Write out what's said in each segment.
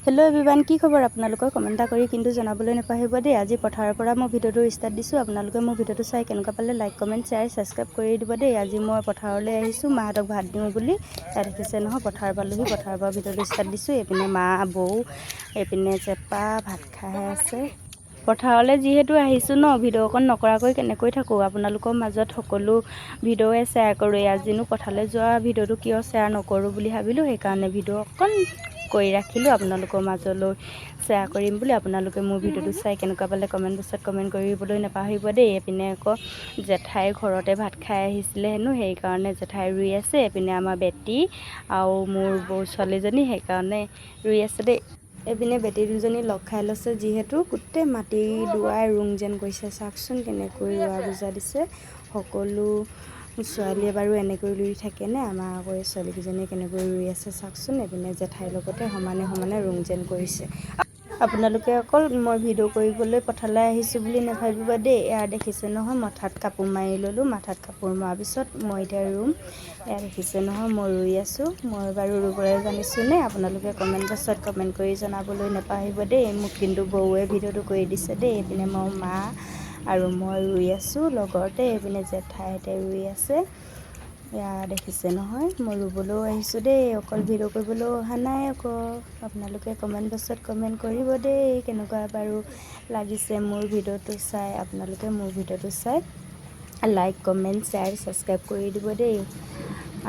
Hello' everyone, কি খবৰ আপোনালোকৰ? কমেণ্ট এটা কৰি কিন্তু জনাবলৈ নাপাহৰিব দেই। আজি পথাৰৰ পৰা মই ভিডিঅ'টো ষ্টাৰ্ট দিছোঁ। আপোনালোকে মোৰ ভিডিঅ'টো চাই কেনেকুৱা পালে লাইক, কমেণ্ট, শ্বেয়াৰ, ছাবস্ক্ৰাইব কৰি দিব দেই। আজি মই পথাৰলৈ আহিছোঁ মাহঁতক ভাত দিওঁ বুলি। ইয়াত দেখিছে নহয়, পথাৰ পালোহি। পথাৰৰ পৰা ভিডিঅ'টো ষ্টাৰ্ট দিছোঁ। এইপিনে মা, বৌ, এইপিনে চেপা ভাত খাই আছে। পথাৰলৈ যিহেতু আহিছোঁ ন, ভিডিঅ' অকণ নকৰাকৈ কেনেকৈ থাকোঁ। আপোনালোকৰ মাজত সকলো ভিডিঅ'য়ে শ্বেয়াৰ কৰোঁ। আজিনো পথাৰলৈ যোৱা ভিডিঅ'টো কিয় শ্বেয়াৰ নকৰোঁ বুলি ভাবিলোঁ। সেইকাৰণে ভিডিঅ' অকণ কৰি ৰাখিলোঁ আপোনালোকৰ মাজলৈ শ্বেয়াৰ কৰিম বুলি। আপোনালোকে মোৰ ভিডিঅ'টো চাই কেনেকুৱা পালে কমেণ্ট বক্সত কমেণ্ট কৰিবলৈ নাপাহৰিব দেই। এইপিনে আকৌ জেঠাই ঘৰতে ভাত খাই আহিছিলে হেনো, সেইকাৰণে জেঠাই ৰুই আছে। এইপিনে আমাৰ বেটি আৰু মোৰ বৌ ছোৱালীজনী সেইকাৰণে ৰুই আছে দেই। এইপিনে বেটি দুজনী লগ খাই লৈছে, যিহেতু গোটেই মাটি দুৱাই ৰুং যেন কৰিছে। চাওকচোন কেনেকৈ ৰোৱা বুজা দিছে। সকলো ছোৱালীয়ে বাৰু এনেকৈ ৰুই থাকেনে? আমাৰ আকৌ এই ছোৱালীকেইজনীয়ে কেনেকৈ ৰুই আছে চাওকচোন। এইপিনে জেঠাইৰ লগতে সমানে সমানে ৰুং যেন কৰিছে। আপোনালোকে অকল মই ভিডিঅ' কৰিবলৈ পথাৰলৈ আহিছোঁ বুলি নাভাবিব দেই। এয়া দেখিছে নহয়, মাথাত কাপোৰ মাৰি ল'লোঁ। মাথাত কাপোৰ মৰাৰ পিছত মই এতিয়া ৰুম। এয়া দেখিছে নহয়, মই ৰুই আছোঁ। মই বাৰু ৰুবলৈ জানিছোঁনে? আপোনালোকে কমেণ্ট বক্সত কমেণ্ট কৰি জনাবলৈ নাপাহৰিব দেই। মোক কিন্তু বৌৱে ভিডিঅ'টো কৰি দিছে দেই। এইপিনে মই মা আৰু মই ৰুই আছোঁ লগতে। এইপিনে জেঠাইহঁতে ৰুই আছে। এয়া দেখিছে নহয়, মই ৰুবলৈও আহিছোঁ দেই, অকল ভিডিঅ' কৰিবলৈও অহা নাই আকৌ। আপোনালোকে কমেণ্ট বক্সত কমেণ্ট কৰিব দেই, কেনেকুৱা বাৰু লাগিছে মোৰ ভিডিঅ'টো চাই। আপোনালোকে মোৰ ভিডিঅ'টো চাই লাইক, কমেণ্ট, শ্বেয়াৰ, ছাবস্ক্ৰাইব কৰি দিব দেই।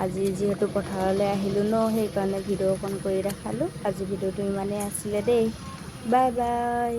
আজি যিহেতু পথাৰলৈ আহিলোঁ ন, সেইকাৰণে ভিডিঅ' অকণ কৰি দেখালোঁ। আজি ভিডিঅ'টো ইমানেই আছিলে দেই। Bye bye.